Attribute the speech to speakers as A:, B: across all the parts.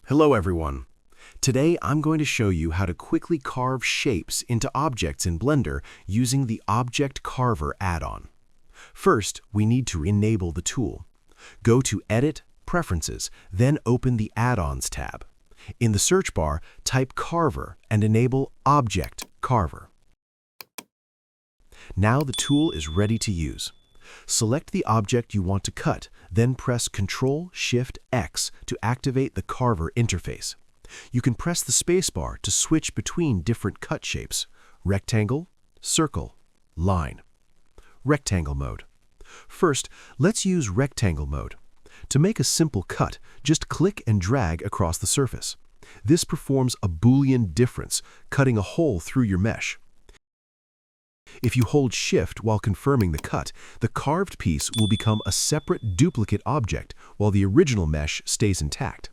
A: Hello everyone. Today I'm going to show you how to quickly carve shapes into objects in Blender using the Object Carver add-on. First, we need to enable the tool. Go to Edit, Preferences, then open the Add-ons tab. In the search bar, type Carver and enable Object Carver. Now the tool is ready to use. Select the object you want to cut, then press Ctrl-Shift-X to activate the Carver interface. You can press the spacebar to switch between different cut shapes: rectangle, circle, line. Rectangle mode. First, let's use rectangle mode. To make a simple cut, just click and drag across the surface. This performs a Boolean difference, cutting a hole through your mesh. If you hold Shift while confirming the cut, the carved piece will become a separate duplicate object while the original mesh stays intact.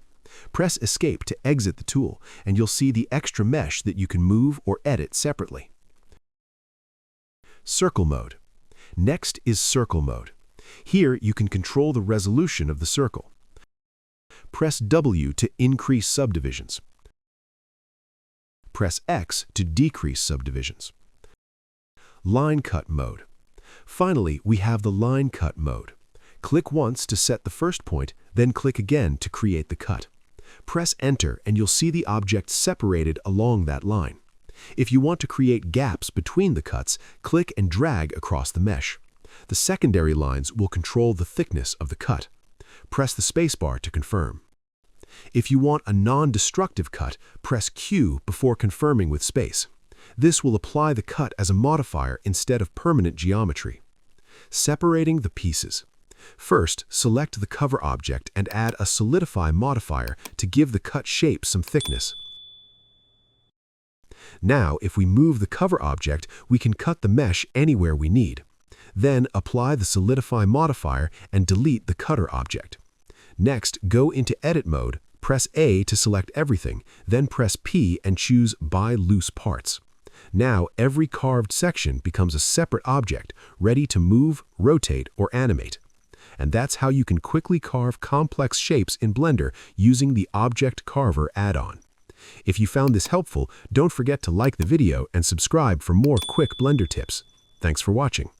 A: Press Escape to exit the tool, and you'll see the extra mesh that you can move or edit separately. Circle mode. Next is circle mode. Here you can control the resolution of the circle. Press W to increase subdivisions. Press X to decrease subdivisions. Line cut mode. Finally, we have the line cut mode. Click once to set the first point, then click again to create the cut. Press Enter and you'll see the object separated along that line. If you want to create gaps between the cuts, click and drag across the mesh. The secondary lines will control the thickness of the cut. Press the spacebar to confirm. If you want a non-destructive cut, press Q before confirming with space. This will apply the cut as a modifier instead of permanent geometry. Separating the pieces. First, select the cover object and add a solidify modifier to give the cut shape some thickness. Now, if we move the cover object, we can cut the mesh anywhere we need. Then, apply the solidify modifier and delete the cutter object. Next, go into Edit mode, press A to select everything, then press P and choose By Loose Parts. Now, every carved section becomes a separate object, ready to move, rotate, or animate. And that's how you can quickly carve complex shapes in Blender using the Object Carver add-on. If you found this helpful, don't forget to like the video and subscribe for more quick Blender tips. Thanks for watching.